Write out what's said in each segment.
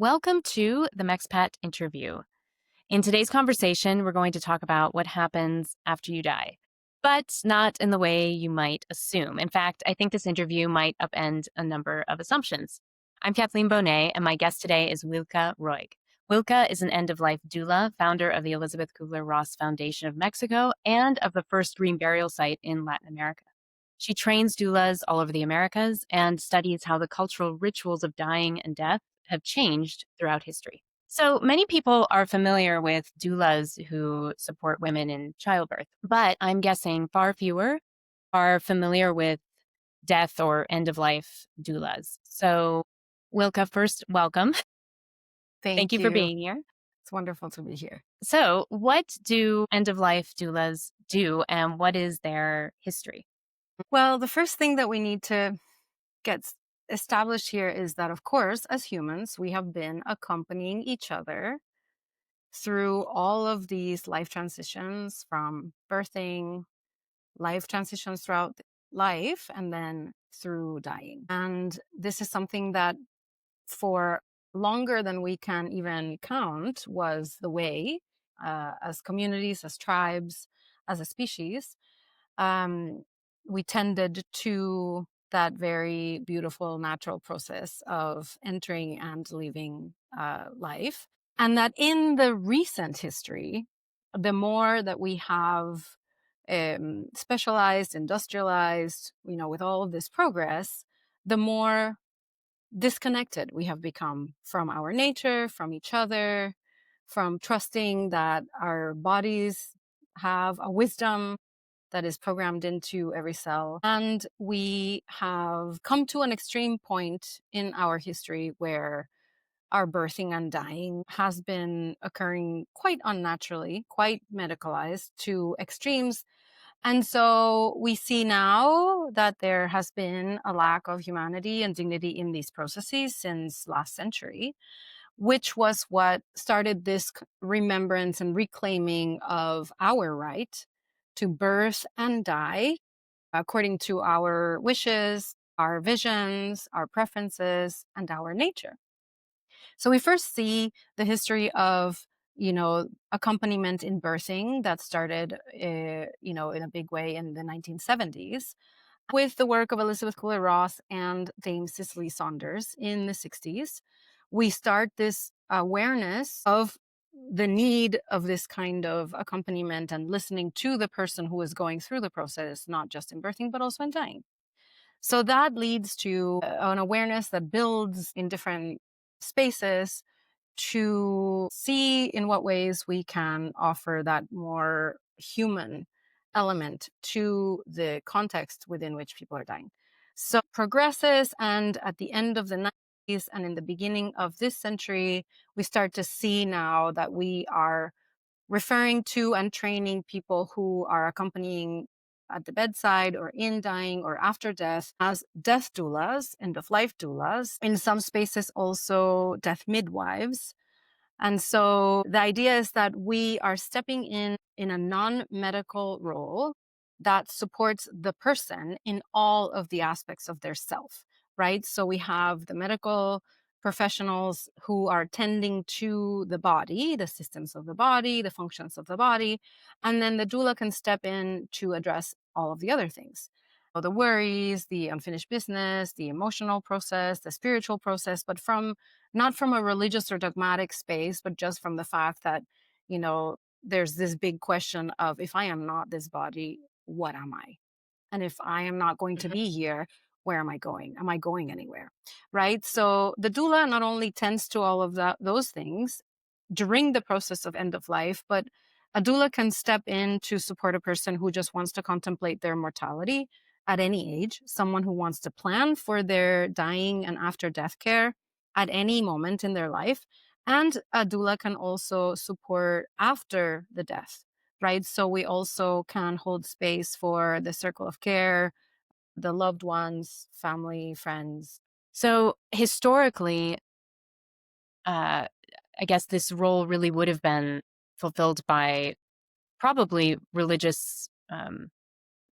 Welcome to the MexPat interview. In today's conversation, we're going to talk about what happens after you die, but not in the way you might assume. In fact, I think this interview might upend a number of assumptions. I'm Kathleen Bonet, and my guest today is Wilka Roig. Wilka is an end of life doula, founder of the Elizabeth Kubler-Ross Foundation of Mexico, and of the first green burial site in Latin America. She trains doulas all over the Americas and studies how the cultural rituals of dying and death have changed throughout history. So many people are familiar with doulas who support women in childbirth, but I'm guessing far fewer are familiar with death or end of life doulas. So, Wilka, first, welcome. Thank Thank you for you. being here. It's wonderful to be here. So, what do end of life doulas do, and what is their history? Well, the first thing that we need to get established here is that, of course, as humans, we have been accompanying each other through all of these life transitions from birthing, life transitions throughout life, and then through dying. And this is something that for longer than we can even count was the way as communities, as tribes, as a species. um, we tended to that very beautiful natural process of entering and leaving life. And that in the recent history, the more that we have specialized, industrialized, with all of this progress, the more disconnected we have become from our nature, from each other, from trusting that our bodies have a wisdom that is programmed into every cell. And we have come to an extreme point in our history where our birthing and dying has been occurring quite unnaturally, quite medicalized to extremes. And so we see now that there has been a lack of humanity and dignity in these processes since last century, which was what started this remembrance and reclaiming of our right to birth and die according to our wishes, our visions, our preferences, and our nature. So we first see the history of, accompaniment in birthing that started, in a big way in the 1970s with the work of Elizabeth Kubler-Ross and Dame Cicely Saunders in the 60s. We start this awareness of the need of this kind of accompaniment and listening to the person who is going through the process, not just in birthing, but also in dying. So that leads to an awareness that builds in different spaces to see in what ways we can offer that more human element to the context within which people are dying. So progresses, and at the end of the 90s and in the beginning of this century, we start to see now that we are referring to and training people who are accompanying at the bedside or in dying or after death as death doulas, end of life doulas, in some spaces also death midwives. And so the idea is that we are stepping in a non-medical role that supports the person in all of the aspects of their self, right? So we have the medical professionals who are tending to the body, the systems of the body, the functions of the body, and then the doula can step in to address all of the other things. So the worries, the unfinished business, the emotional process, the spiritual process, but not from a religious or dogmatic space, but just from the fact that, there's this big question of, if I am not this body, what am I? And if I am not going to Mhm. be here, where am I going? Am I going anywhere? Right? So the doula not only tends to all of those things during the process of end of life, but a doula can step in to support a person who just wants to contemplate their mortality at any age, someone who wants to plan for their dying and after death care at any moment in their life. And a doula can also support after the death, right? So we also can hold space for the circle of care, the loved ones, family, friends. So, historically, uh, I guess this role really would have been fulfilled by probably religious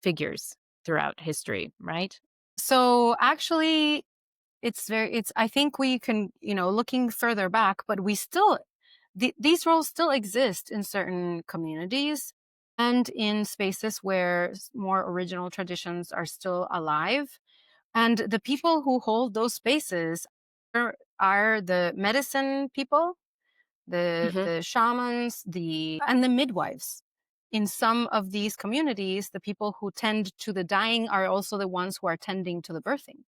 figures throughout history, right? So actually, it's I think we can, looking further back, but we still these roles still exist in certain communities and in spaces where more original traditions are still alive. And the people who hold those spaces are the medicine people, Hmm. the shamans, the midwives. In some of these communities, the people who tend to the dying are also the ones who are tending to the birthing,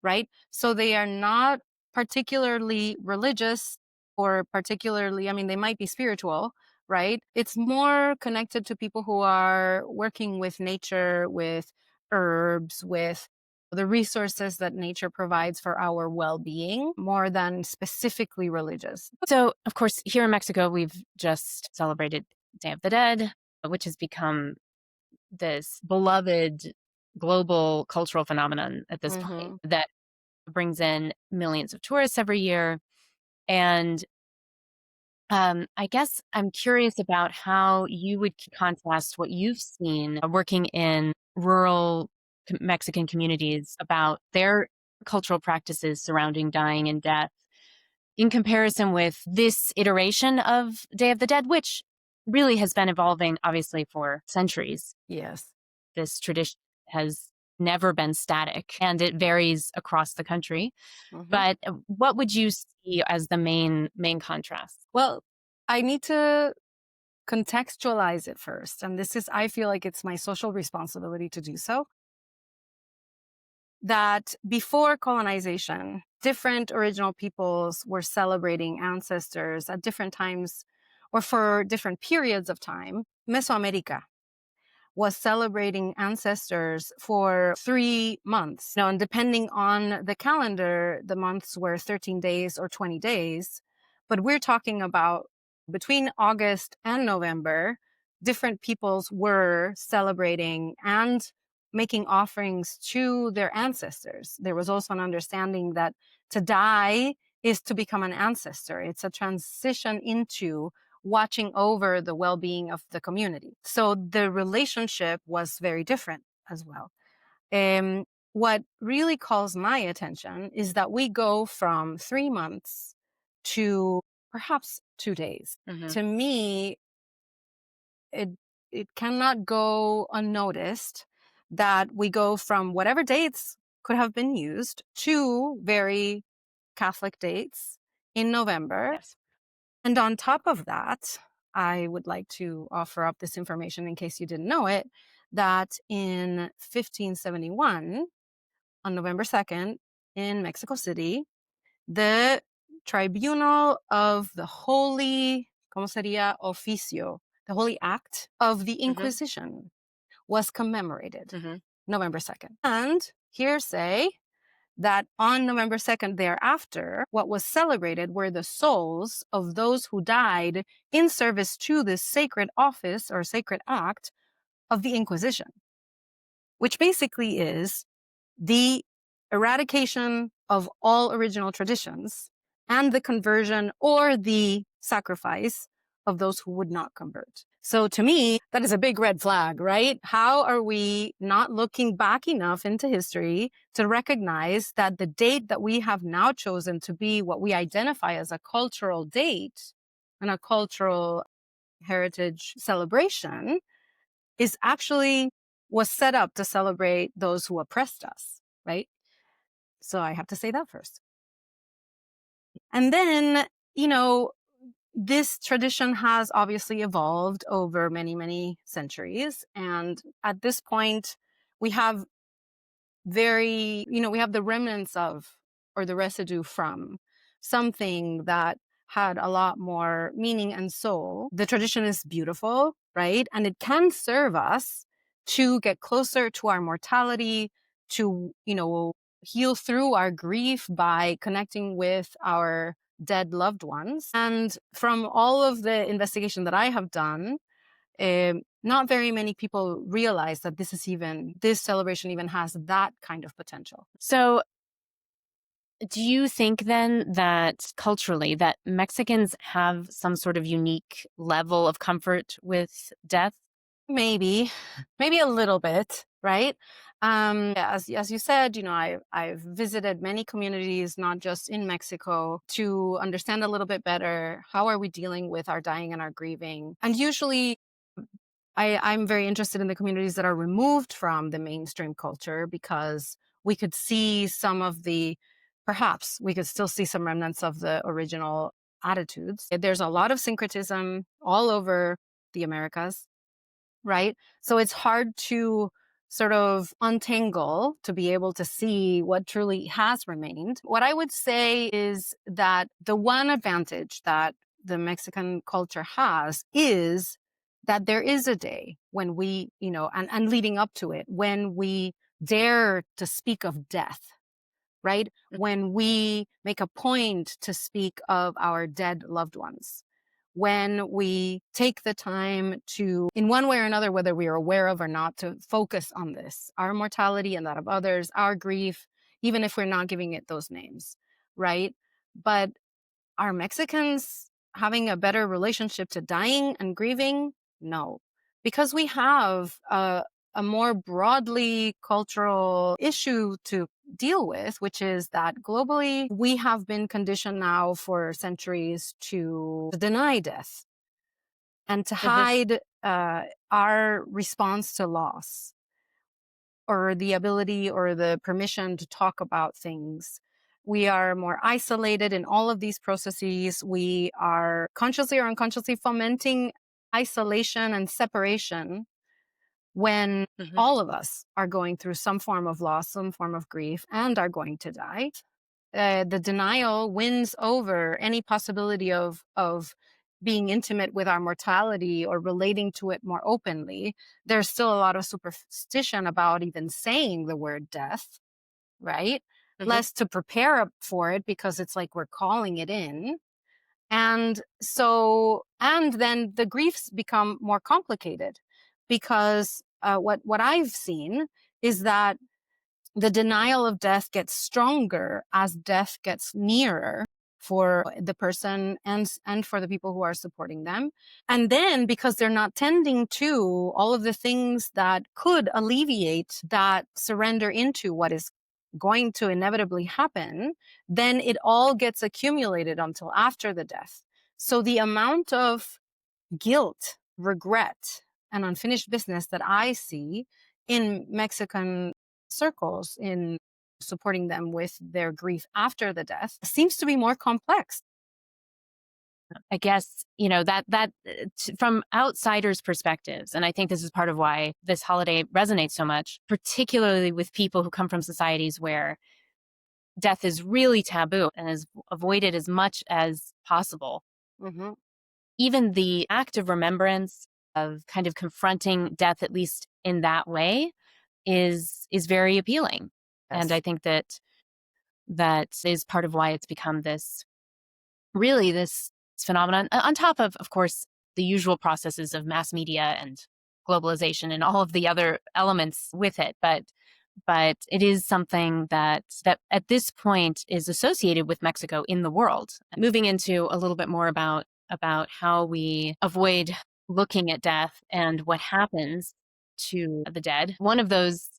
right? So they are not particularly religious or particularly, I mean, they might be spiritual, right? It's more connected to people who are working with nature, with herbs, with the resources that nature provides for our well-being more than specifically religious. So, of course, here in Mexico, we've just celebrated Day of the Dead, which has become this beloved global cultural phenomenon at this point Hmm. that brings in millions of tourists every year. And I guess I'm curious about how you would contrast what you've seen working in rural Mexican communities about their cultural practices surrounding dying and death in comparison with this iteration of Day of the Dead, which really has been evolving, obviously, for centuries. Yes. This tradition has never been static and it varies across the country. Hmm. But what would you see as the main contrast? Well, I need to contextualize it first. And this is, I feel like it's my social responsibility to do so. That before colonization, different original peoples were celebrating ancestors at different times or for different periods of time. Mesoamerica was celebrating ancestors for 3 months. Now, and depending on the calendar, the months were 13 days or 20 days. But we're talking about between August and November, different peoples were celebrating and making offerings to their ancestors. There was also an understanding that to die is to become an ancestor. It's a transition into watching over the well-being of the community. So the relationship was very different as well. What really calls my attention is that we go from 3 months to perhaps 2 days. Hmm. To me, it it cannot go unnoticed that we go from whatever dates could have been used to very Catholic dates in November. Yes. And on top of that, I would like to offer up this information in case you didn't know it, that in 1571, on November 2nd, in Mexico City, the tribunal of the Holy, ¿cómo sería? Oficio, the Holy Act of the Hmm. Inquisition was commemorated Hmm. November 2nd. And hearsay that on November 2nd thereafter, what was celebrated were the souls of those who died in service to this sacred office or sacred act of the Inquisition, which basically is the eradication of all original traditions and the conversion or the sacrifice of those who would not convert. So to me, that is a big red flag, right? How are we not looking back enough into history to recognize that the date that we have now chosen to be what we identify as a cultural date and a cultural heritage celebration is actually was set up to celebrate those who oppressed us, right? So I have to say that first. And then, you know, this tradition has obviously evolved over many, many centuries. And at this point, we have we have the remnants of, or the residue from something that had a lot more meaning and soul. The tradition is beautiful, right? And it can serve us to get closer to our mortality, to, heal through our grief by connecting with our dead loved ones. And from all of the investigation that I have done, not very many people realize that this celebration even has that kind of potential. So, do you think then that culturally that Mexicans have some sort of unique level of comfort with death? Maybe, maybe a little bit, right? As you said, I've visited many communities, not just in Mexico, to understand a little bit better how are we dealing with our dying and our grieving. And usually, I'm very interested in the communities that are removed from the mainstream culture because we could see some of the, perhaps we could still see some remnants of the original attitudes. There's a lot of syncretism all over the Americas, right? So it's hard to sort of untangle to be able to see what truly has remained. What I would say is that the one advantage that the Mexican culture has is that there is a day when we, and leading up to it, when we dare to speak of death, right? When we make a point to speak of our dead loved ones, when we take the time to, in one way or another, whether we are aware of or not, to focus on this, our mortality and that of others, our grief, even if we're not giving it those names, right? But are Mexicans having a better relationship to dying and grieving? No, because we have a more broadly cultural issue to deal with, which is that globally we have been conditioned now for centuries to deny death and to Hmm. hide our response to loss or the ability or the permission to talk about things. We are more isolated in all of these processes. We are consciously or unconsciously fomenting isolation and separation when Hmm. all of us are going through some form of loss, some form of grief, and are going to die. The denial wins over any possibility of being intimate with our mortality or relating to it more openly. There's still a lot of superstition about even saying the word death, right? Hmm. Less to prepare for it because it's like we're calling it in. And then the griefs become more complicated because what I've seen is that the denial of death gets stronger as death gets nearer for the person and for the people who are supporting them. And then because they're not tending to all of the things that could alleviate that surrender into what is going to inevitably happen, then it all gets accumulated until after the death. So the amount of guilt, regret, and unfinished business that I see in Mexican circles in supporting them with their grief after the death seems to be more complex. I guess, from outsiders' perspectives, and I think this is part of why this holiday resonates so much, particularly with people who come from societies where death is really taboo and is avoided as much as possible. Hmm. Even the act of remembrance of kind of confronting death, at least in that way, is very appealing. And Yes. I think that is part of why it's become this phenomenon, on top of course, the usual processes of mass media and globalization and all of the other elements with it. But it is something that at this point is associated with Mexico in the world. Moving into a little bit more about how we avoid looking at death and what happens to the dead. One of those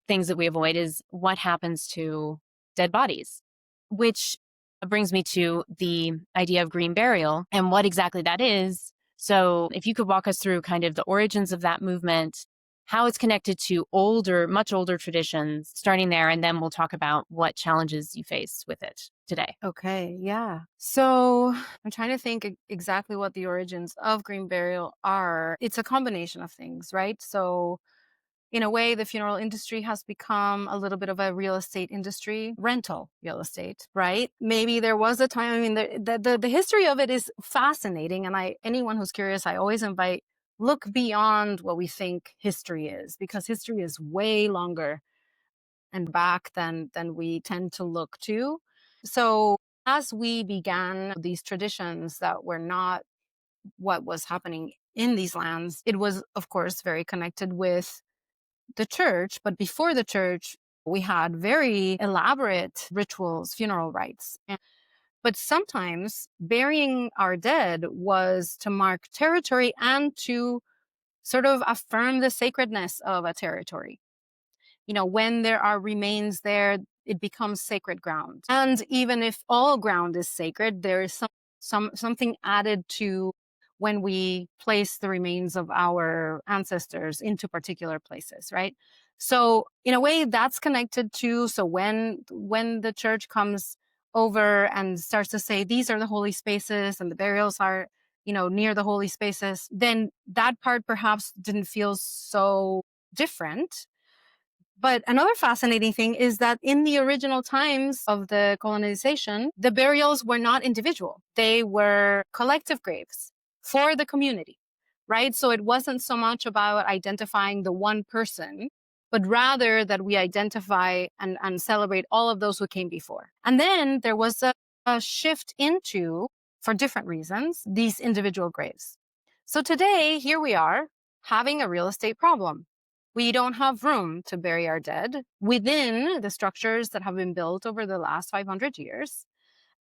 things that we avoid is what happens to dead bodies, which brings me to the idea of green burial and what exactly that is. So, if you could walk us through kind of the origins of that movement, how it's connected to much older traditions, starting there, and then we'll talk about what challenges you face with it today. Okay, yeah. So I'm trying to think exactly what the origins of green burial are. It's a combination of things, right? So in a way, the funeral industry has become a little bit of a real estate industry, rental real estate, right? Maybe there was a time, I mean, the history of it is fascinating. And anyone who's curious, I always invite, look beyond what we think history is, because history is way longer and back than we tend to look to. So as we began these traditions that were not what was happening in these lands, it was, of course, very connected with the church, but before the church, we had very elaborate rituals, funeral rites. But sometimes burying our dead was to mark territory and to sort of affirm the sacredness of a territory. when there are remains there, it becomes sacred ground. And even if all ground is sacred, there is something added to when we place the remains of our ancestors into particular places, right? So in a way that's connected to, so when the church comes over and starts to say these are the holy spaces and the burials are near the holy spaces, then that part perhaps didn't feel so different. But another fascinating thing is that in the original times of the colonization, the burials were not individual. They were collective graves for the community, right? So it wasn't so much about identifying the one person, but rather that we identify and celebrate all of those who came before. And then there was a shift into, for different reasons, these individual graves. So today, here we are having a real estate problem. We don't have room to bury our dead within the structures that have been built over the last 500 years.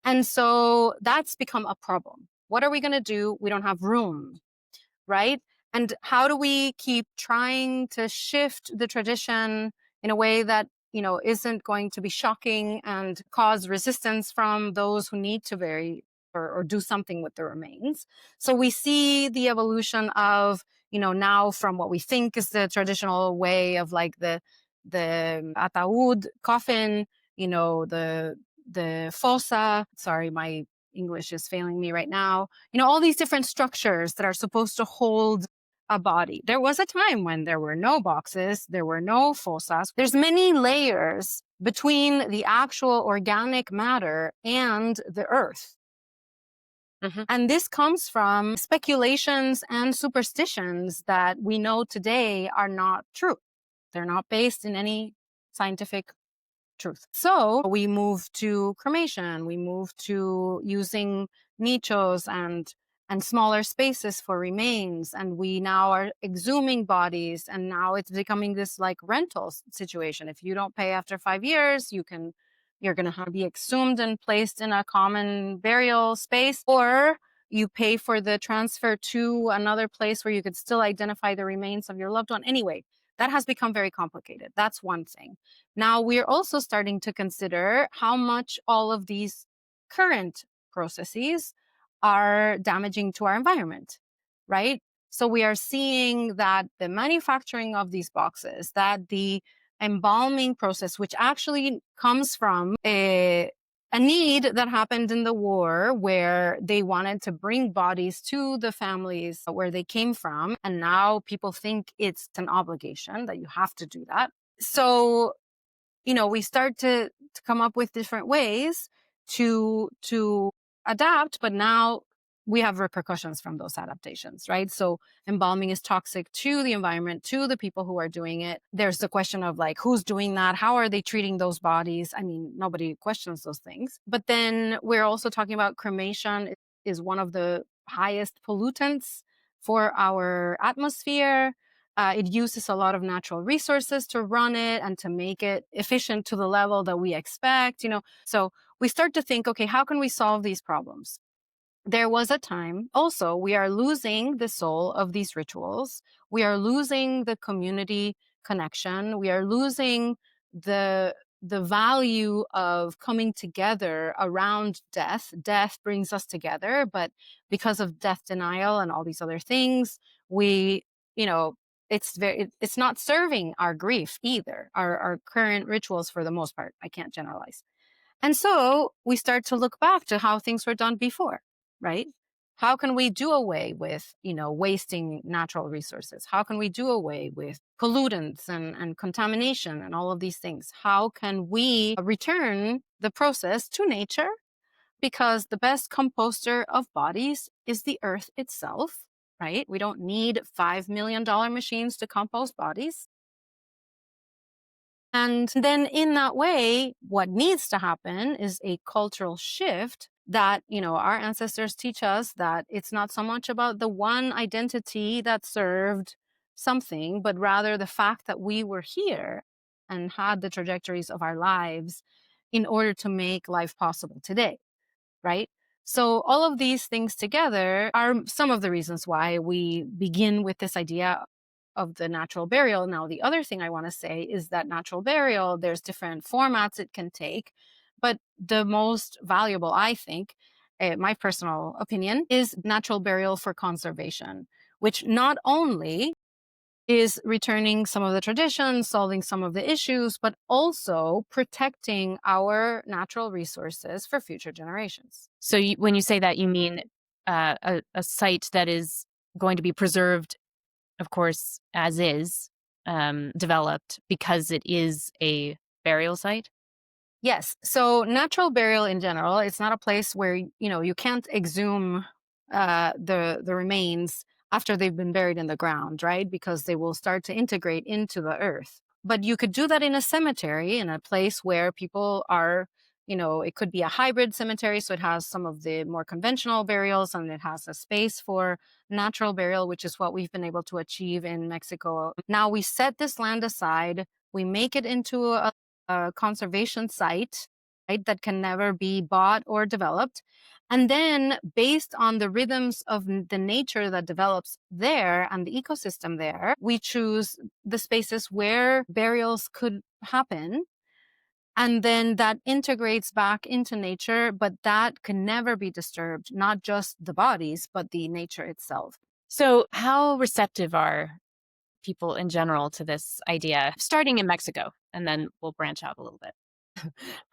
And so that's become a problem. What are we going to do? We don't have room, right? And how do we keep trying to shift the tradition in a way that, isn't going to be shocking and cause resistance from those who need to bury or do something with the remains? So we see the evolution of, now from what we think is the traditional way of like the ataúd coffin, the fossa. Sorry, my English is failing me right now. All these different structures that are supposed to hold a body. There was a time when there were no boxes, there were no fossas. There's many layers between the actual organic matter and the earth. Hmm. And this comes from speculations and superstitions that we know today are not true. They're not based in any scientific truth. So we move to cremation, we move to using nichos and smaller spaces for remains, and we now are exhuming bodies, and now it's becoming this like rental situation. If you don't pay after 5 years, you're going to have to be exhumed and placed in a common burial space, or you pay for the transfer to another place where you could still identify the remains of your loved one. Anyway, that has become very complicated. That's one thing. Now, we're also starting to consider how much all of these current processes are damaging to our environment, right? So we are seeing that the manufacturing of these boxes, that the embalming process, which actually comes from a need that happened in the war where they wanted to bring bodies to the families where they came from. And now people think it's an obligation that you have to do that. So we start to come up with different ways to adapt, but now we have repercussions from those adaptations, right? So embalming is toxic to the environment, to the people who are doing it. There's the question of like, who's doing that? How are they treating those bodies? I mean, nobody questions those things. But then we're also talking about cremation is one of the highest pollutants for our atmosphere. It uses a lot of natural resources to run it and to make it efficient to the level that we expect, So we start to think, okay, how can we solve these problems? There was a time also we are losing the soul of these rituals. We are losing the community connection. We are losing the value of coming together around death. Death brings us together, but because of death denial and all these other things, we, it's not serving our grief either, our current rituals for the most part. I can't generalize. And so we start to look back to how things were done before, right? How can we do away with, wasting natural resources? How can we do away with pollutants and contamination and all of these things? How can we return the process to nature? Because the best composter of bodies is the earth itself, right? We don't need $5 million machines to compost bodies. And then in that way, what needs to happen is a cultural shift that, our ancestors teach us that it's not so much about the one identity that served something, but rather the fact that we were here and had the trajectories of our lives in order to make life possible today, right? So all of these things together are some of the reasons why we begin with this idea of the natural burial. Now, the other thing I want to say is that natural burial, there's different formats it can take, but the most valuable, I think, my personal opinion, is natural burial for conservation, which not only is returning some of the traditions, solving some of the issues, but also protecting our natural resources for future generations. So when you say that, you mean a site that is going to be preserved, of course, as is, developed because it is a burial site? Yes. So natural burial in general, it's not a place where you can't exhume the remains after they've been buried in the ground, right? Because they will start to integrate into the earth. But you could do that in a cemetery, in a place where people are, it could be a hybrid cemetery, so it has some of the more conventional burials and it has a space for natural burial, which is what we've been able to achieve in Mexico. Now we set this land aside, we make it into a conservation site, right, that can never be bought or developed. And then, based on the rhythms of the nature that develops there and the ecosystem there, we choose the spaces where burials could happen. And then that integrates back into nature, but that can never be disturbed, not just the bodies, but the nature itself. So, how receptive are people in general to this idea, starting in Mexico, and then we'll branch out a little bit?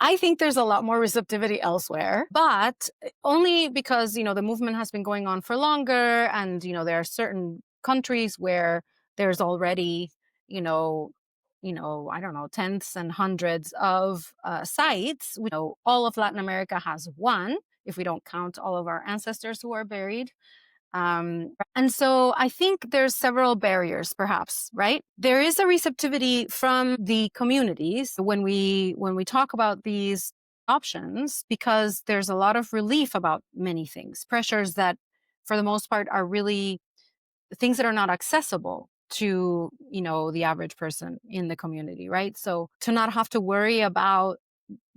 I think there's a lot more receptivity elsewhere, but only because, the movement has been going on for longer and, there are certain countries where there's already, I don't know, tenths and hundreds of sites. All of Latin America has one, if we don't count all of our ancestors who are buried. And so I think there's several barriers, perhaps, right? There is a receptivity from the communities when we talk about these options, because there's a lot of relief about many things, pressures that for the most part are really things that are not accessible to, the average person in the community, right? So to not have to worry about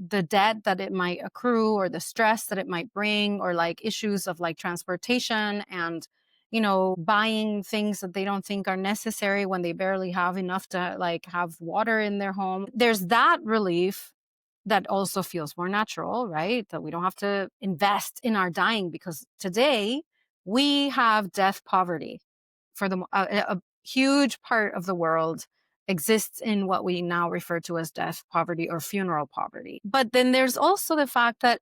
the debt that it might accrue or the stress that it might bring, or like issues of like transportation and buying things that they don't think are necessary when they barely have enough to like have water in their home. There's that relief that also feels more natural, right? That we don't have to invest in our dying, because today we have death poverty for a huge part of the world exists in what we now refer to as death poverty or funeral poverty. But then there's also the fact that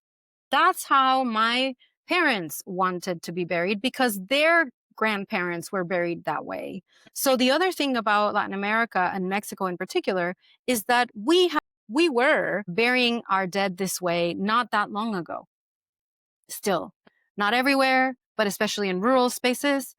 that's how my parents wanted to be buried, because their grandparents were buried that way. So the other thing about Latin America and Mexico in particular is that we were burying our dead this way not that long ago. Still, not everywhere, but especially in rural spaces,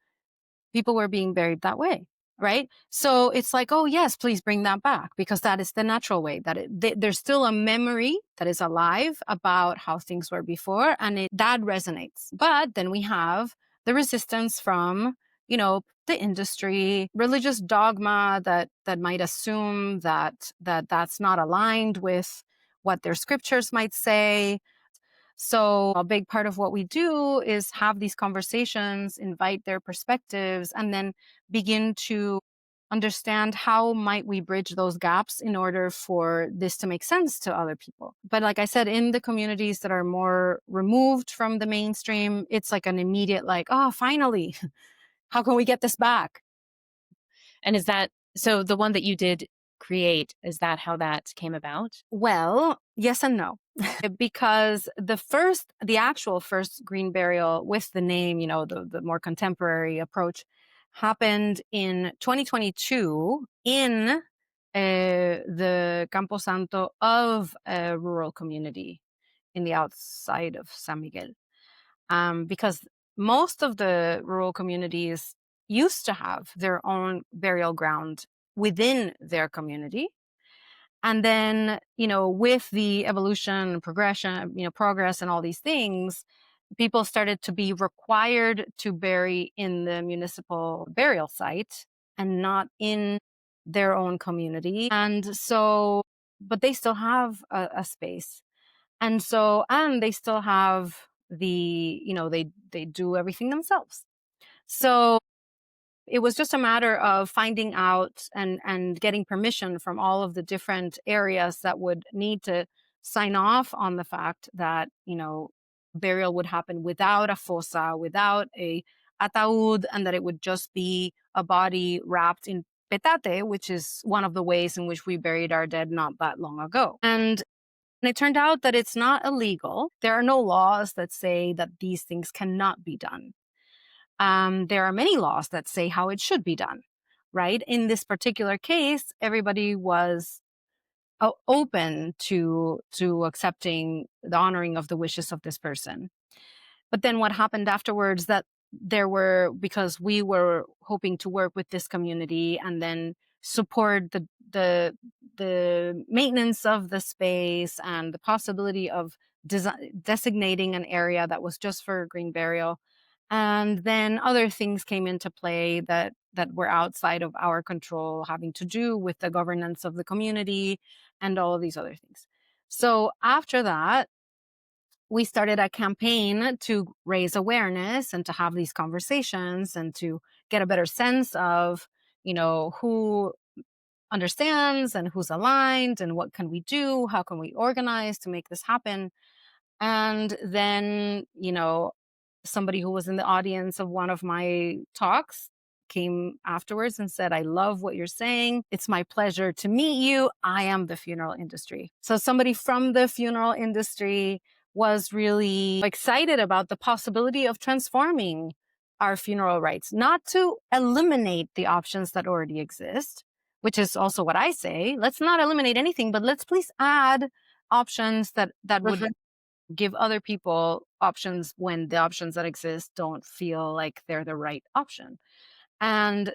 people were being buried that way, right? So it's like, oh yes, please bring that back, because that is the natural way. There's still a memory that is alive about how things were before, and that resonates. But then we have the resistance from, the industry, religious dogma that might assume that's not aligned with what their scriptures might say. So a big part of what we do is have these conversations, invite their perspectives, and then begin to understand how might we bridge those gaps in order for this to make sense to other people. But like I said, in the communities that are more removed from the mainstream, it's like an immediate like, oh, finally, how can we get this back? And is that so? The one that you did create, is that how that came about? Well, yes and no. Because the actual first green burial with the name, the more contemporary approach, happened in 2022 in the Camposanto of a rural community in the outside of San Miguel. Because most of the rural communities used to have their own burial ground within their community. And then, with the evolution, progression, progress and all these things, people started to be required to bury in the municipal burial site and not in their own community. And so, but they still have a space. And they still have they do everything themselves. So It was just a matter of finding out and getting permission from all of the different areas that would need to sign off on the fact that, burial would happen without a fosa, without a ataúd, and that it would just be a body wrapped in petate, which is one of the ways in which we buried our dead not that long ago. And it turned out that it's not illegal. There are no laws that say that these things cannot be done. There are many laws that say how it should be done, right? In this particular case, everybody was open to accepting the honoring of the wishes of this person. But then what happened afterwards, that there were, because we were hoping to work with this community and then support the maintenance of the space and the possibility of designating an area that was just for green burial. And then other things came into play that were outside of our control, having to do with the governance of the community and all of these other things. So after that, we started a campaign to raise awareness and to have these conversations and to get a better sense of, who understands and who's aligned and what can we do, how can we organize to make this happen. And then, somebody who was in the audience of one of my talks came afterwards and said, "I love what you're saying. It's my pleasure to meet you. I am the funeral industry." So somebody from the funeral industry was really excited about the possibility of transforming our funeral rites, not to eliminate the options that already exist, which is also what I say. Let's not eliminate anything, but let's please add options that would give other people options when the options that exist don't feel like they're the right option. And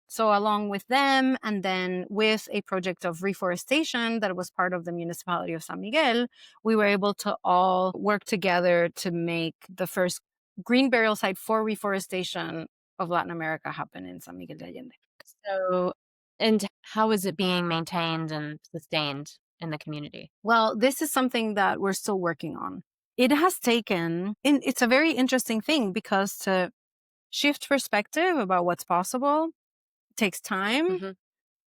so, along with them, and then with a project of reforestation that was part of the municipality of San Miguel, we were able to all work together to make the first green burial site for reforestation of Latin America happen in San Miguel de Allende. So, and how is it being maintained and sustained in the community? Well, this is something that we're still working on. It has taken, it's a very interesting thing because to shift perspective about what's possible takes time, Hmm.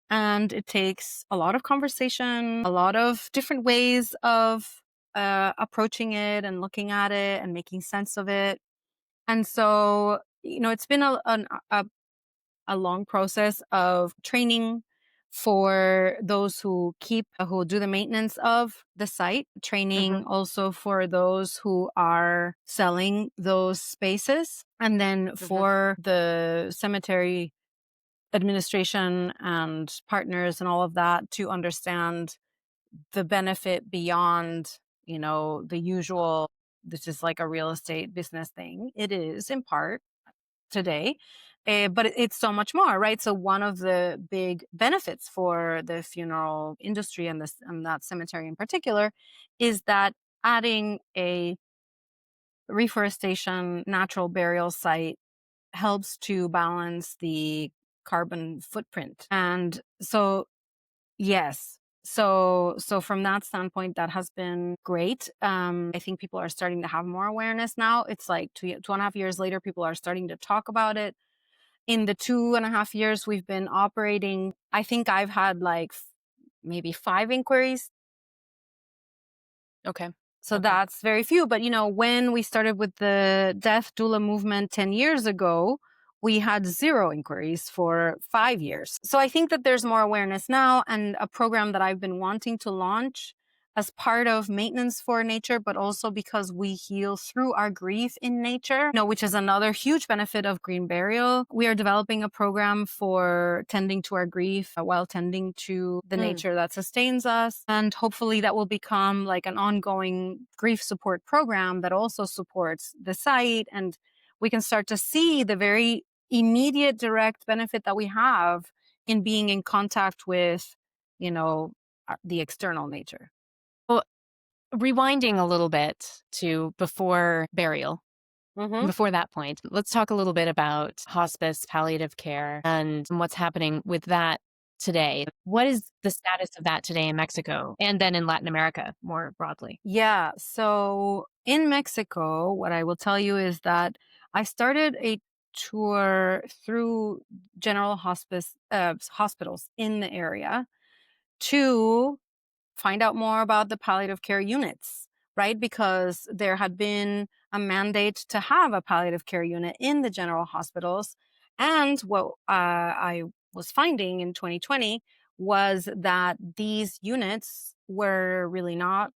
and it takes a lot of conversation, a lot of different ways of approaching it and looking at it and making sense of it. And so, it's been a long process of training for those who do the maintenance of the site, Hmm. training also for those who are selling those spaces, and then Hmm. for the cemetery administration and partners and all of that to understand the benefit beyond, the usual, this is like a real estate business thing. It is in part today. But it's so much more, right? So one of the big benefits for the funeral industry and this and that cemetery in particular is that adding a reforestation natural burial site helps to balance the carbon footprint. And so, yes. So from that standpoint, that has been great. I think people are starting to have more awareness now. It's like 2.5 years later, people are starting to talk about it. In the 2.5 years we've been operating, I think I've had like maybe 5 inquiries. Okay. So Okay. that's very few. But, when we started with the death doula movement 10 years ago, we had 0 inquiries for 5 years. So I think that there's more awareness now, and a program that I've been wanting to launch as part of maintenance for nature, but also because we heal through our grief in nature, which is another huge benefit of green burial. We are developing a program for tending to our grief while tending to the Mm. nature that sustains us. And hopefully that will become like an ongoing grief support program that also supports the site. And we can start to see the very immediate direct benefit that we have in being in contact with, the external nature. Well, rewinding a little bit to before burial, Mm-hmm. before that point, let's talk a little bit about hospice, palliative care, and what's happening with that today. What is the status of that today in Mexico and then in Latin America more broadly? Yeah. So in Mexico, what I will tell you is that I started a tour through general hospitals in the area to find out more about the palliative care units, right? Because there had been a mandate to have a palliative care unit in the general hospitals. And what I was finding in 2020 was that these units were really not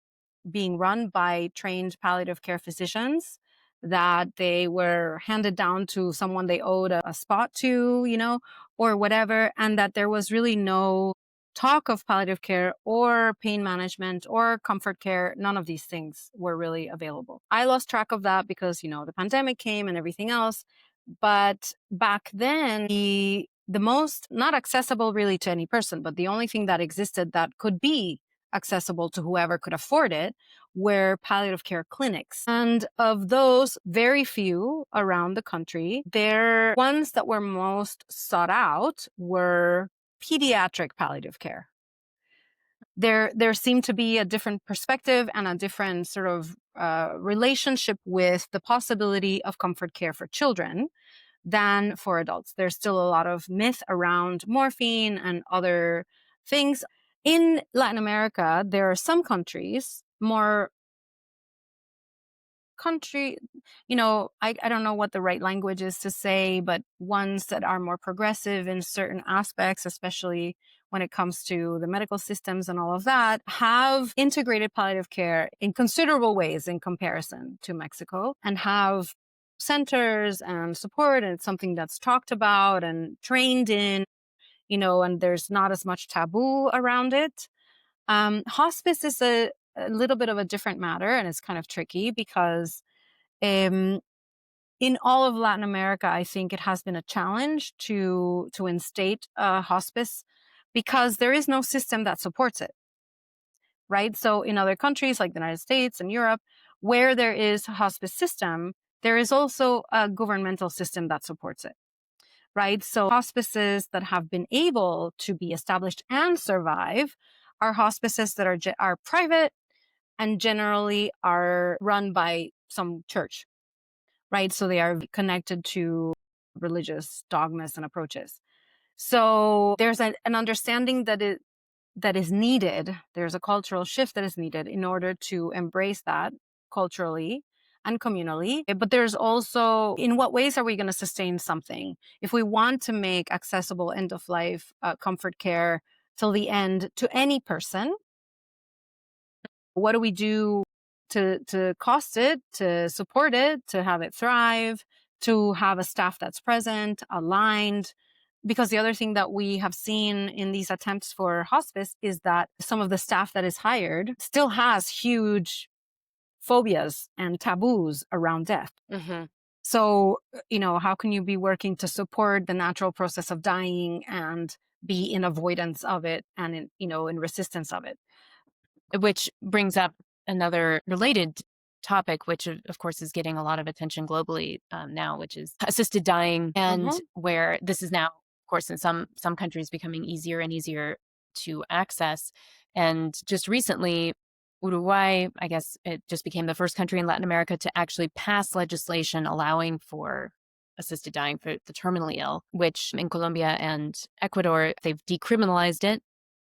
being run by trained palliative care physicians, that they were handed down to someone they owed a spot to, or whatever, and that there was really no talk of palliative care or pain management or comfort care. None of these things were really available. I lost track of that because, the pandemic came and everything else. But back then, the most not accessible really to any person, but the only thing that existed that could be accessible to whoever could afford it were palliative care clinics. And of those, very few around the country, their ones that were most sought out were pediatric palliative care. There seemed to be a different perspective and a different sort of relationship with the possibility of comfort care for children than for adults. There's still a lot of myth around morphine and other things. In Latin America, there are some countries, I don't know what the right language is to say, but ones that are more progressive in certain aspects, especially when it comes to the medical systems and all of that, have integrated palliative care in considerable ways in comparison to Mexico, and have centers and support. And it's something that's talked about and trained in, and there's not as much taboo around it. Hospice is a little bit of a different matter, and it's kind of tricky because in all of Latin America, I think it has been a challenge to instate hospice because there is no system that supports it, right? So in other countries like the United States and Europe, where there is a hospice system, there is also a governmental system that supports it, right? So hospices that have been able to be established and survive are hospices that are private and generally are run by some church, right? So they are connected to religious dogmas and approaches. So there's an understanding that is needed. There's a cultural shift that is needed in order to embrace that culturally and communally. But there's also, in what ways are we going to sustain something? If we want to make accessible end of life comfort care till the end to any person, what do we do to cost it, to support it, to have it thrive, to have a staff that's present, aligned? Because the other thing that we have seen in these attempts for hospice is that some of the staff that is hired still has huge phobias and taboos around death. Hmm. So, how can you be working to support the natural process of dying and be in avoidance of it and in resistance of it? Which brings up another related topic, which of course is getting a lot of attention globally now, which is assisted dying, and Mhm. where this is now, of course, in some countries becoming easier and easier to access. And just recently, Uruguay, I guess it just became the first country in Latin America to actually pass legislation allowing for assisted dying for the terminally ill, which in Colombia and Ecuador, they've decriminalized it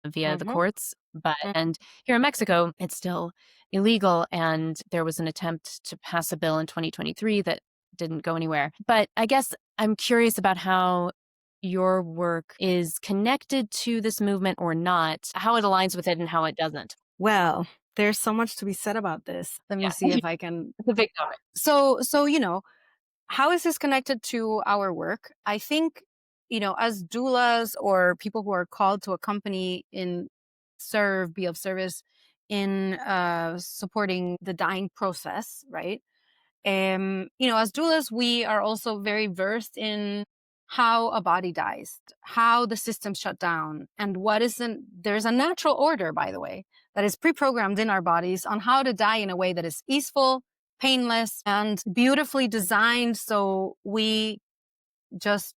via the Mhm. courts. And here in Mexico, it's still illegal. And there was an attempt to pass a bill in 2023 that didn't go anywhere. But I guess I'm curious about how your work is connected to this movement or not, how it aligns with it and how it doesn't. Well, there's so much to be said about this. Let me Yeah, see if I can. it's a big topic. So, how is this connected to our work? I think, as doulas or people who are called to accompany be of service in supporting the dying process, right? As doulas, we are also very versed in how a body dies, how the system shut down, and there's a natural order, by the way, that is pre-programmed in our bodies on how to die in a way that is easeful, painless, and beautifully designed. So we just,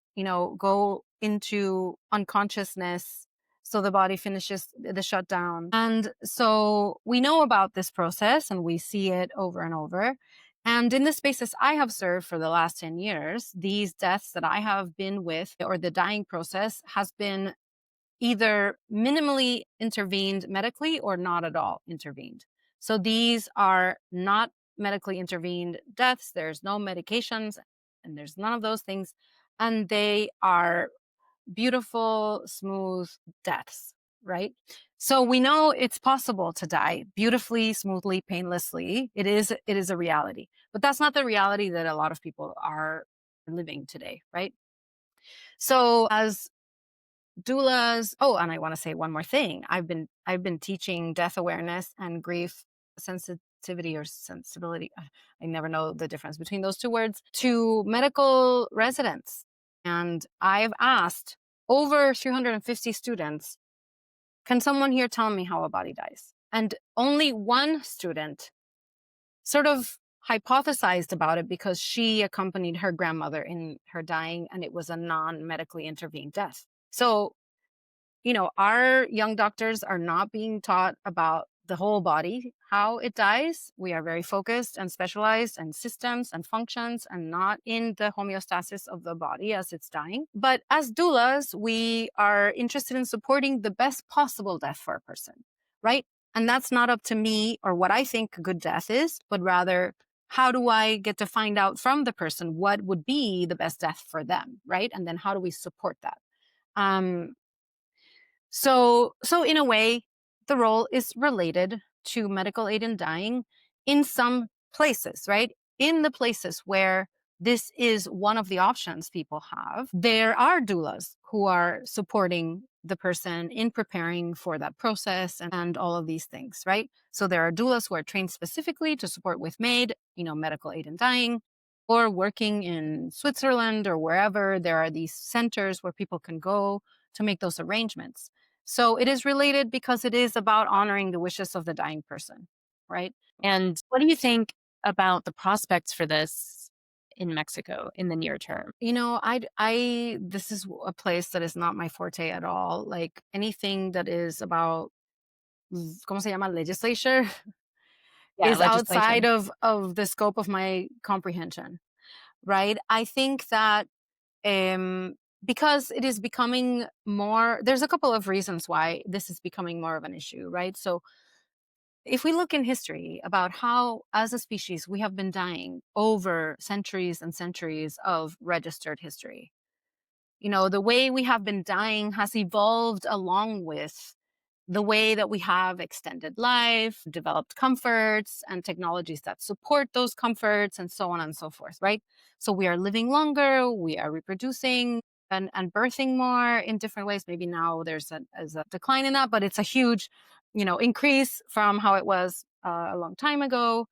go into unconsciousness. So the body finishes the shutdown. And so we know about this process and we see it over and over. And in the spaces I have served for the last 10 years, these deaths that I have been with, or the dying process, has been either minimally intervened medically or not at all intervened. So these are not medically intervened deaths. There's no medications and there's none of those things. And they are beautiful, smooth deaths, right? So we know it's possible to die beautifully, smoothly, painlessly. It is a reality. But that's not the reality that a lot of people are living today, right? So as doulas, oh, and I want to say one more thing. I've been teaching death awareness and grief sensitivity or sensibility. I never know the difference between those two words to medical residents. And I've asked over 350 students, can someone here tell me how a body dies? And only one student sort of hypothesized about it because she accompanied her grandmother in her dying and it was a non-medically intervened death. So our young doctors are not being taught about the whole body, how it dies. We are very focused and specialized in systems and functions and not in the homeostasis of the body as it's dying. But as doulas, we are interested in supporting the best possible death for a person, right? And that's not up to me or what I think a good death is, but rather, how do I get to find out from the person what would be the best death for them, right? And then how do we support that? Um, so in a way, the role is related to medical aid in dying in some places, right? In the places where this is one of the options people have, there are doulas who are supporting the person in preparing for that process and all of these things, right? So there are doulas who are trained specifically to support with MAID, medical aid in dying, or working in Switzerland or wherever. There are these centers where people can go to make those arrangements. So it is related because it is about honoring the wishes of the dying person, right? And what do you think about the prospects for this in Mexico in the near term? This is a place that is not my forte at all. Like anything that is about, ¿cómo se llama? Legislature Yeah, is outside legislation. of the scope of my comprehension, right? I think that um, because it is becoming more, there's a couple of reasons why this is becoming more of an issue, right? So if we look in history about how, as a species, we have been dying over centuries and centuries of registered history, the way we have been dying has evolved along with the way that we have extended life, developed comforts and technologies that support those comforts, and so on and so forth, right? So we are living longer, we are reproducing and birthing more in different ways. Maybe now there's a decline in that, but it's a huge, increase from how it was a long time ago.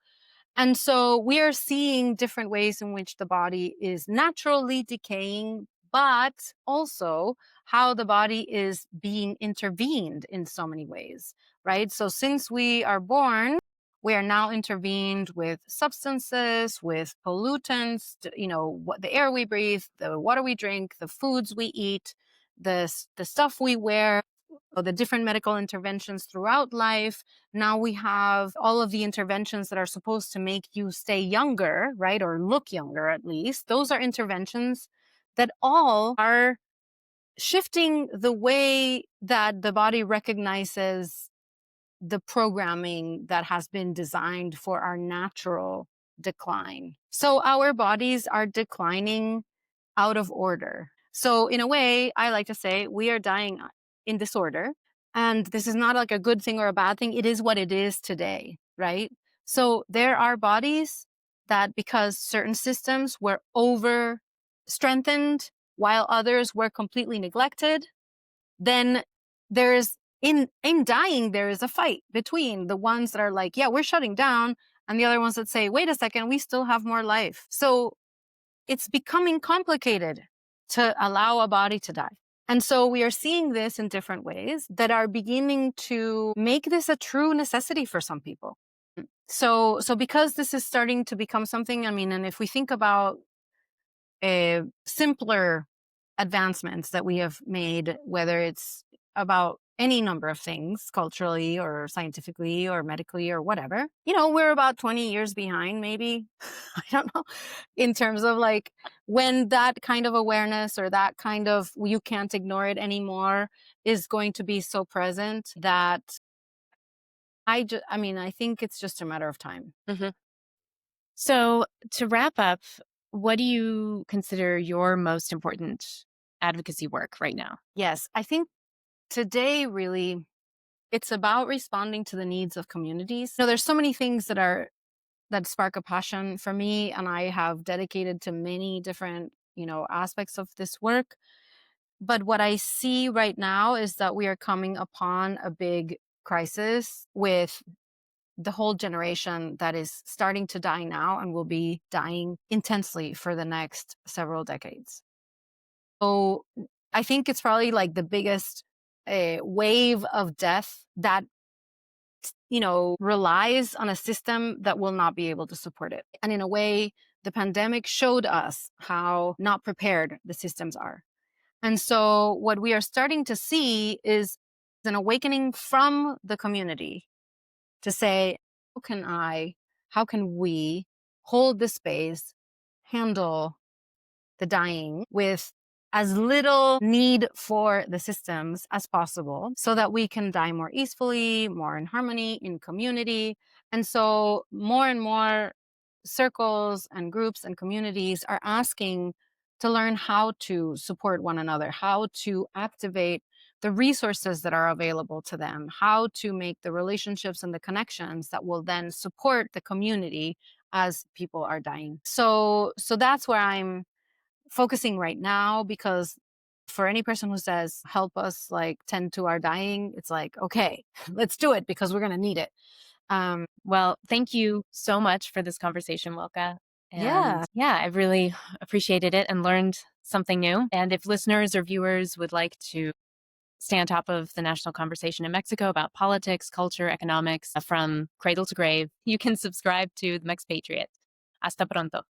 And so we are seeing different ways in which the body is naturally decaying, but also how the body is being intervened in so many ways, right? So since we are born, we are now intervened with substances, with pollutants, what the air we breathe, the water we drink, the foods we eat, the stuff we wear, the different medical interventions throughout life. Now we have all of the interventions that are supposed to make you stay younger, right? Or look younger at least. Those are interventions that all are shifting the way that the body recognizes the programming that has been designed for our natural decline. So our bodies are declining out of order. So in a way, I like to say we are dying in disorder. And this is not like a good thing or a bad thing. It is what it is today, right? So there are bodies that, because certain systems were over strengthened while others were completely neglected, then there's in dying, there is a fight between the ones that are like, yeah, we're shutting down, and the other ones that say, wait a second, we still have more life. So it's becoming complicated to allow a body to die. And so we are seeing this in different ways that are beginning to make this a true necessity for some people. So because this is starting to become something, and if we think about simpler advancements that we have made, whether it's about any number of things culturally or scientifically or medically or whatever. We're about 20 years behind, maybe. I don't know, in terms of like when that kind of awareness or that kind of you can't ignore it anymore is going to be so present that I think it's just a matter of time. Mhm. So, to wrap up, what do you consider your most important advocacy work right now? Yes, I think today really it's about responding to the needs of communities. There's so many things that spark a passion for me, and I have dedicated to many different, aspects of this work. But what I see right now is that we are coming upon a big crisis with the whole generation that is starting to die now and will be dying intensely for the next several decades. So I think it's probably like the biggest wave of death that relies on a system that will not be able to support it. And in a way, the pandemic showed us how not prepared the systems are. And so what we are starting to see is an awakening from the community to say, how can how can we hold the space, handle the dying with as little need for the systems as possible so that we can die more easily, more in harmony, in community. And so more and more circles and groups and communities are asking to learn how to support one another, how to activate the resources that are available to them, how to make the relationships and the connections that will then support the community as people are dying. So that's where I'm focusing right now, because for any person who says help us like tend to our dying, it's like, okay, let's do it because we're going to need it. um Well, thank you so much for this conversation, Wilka. And yeah. yeah, I really appreciated it and learned something new. And if listeners or viewers would like to stay on top of the national conversation in Mexico about politics, culture, economics, from cradle to grave, you can subscribe to The Mex Patriot. Hasta pronto.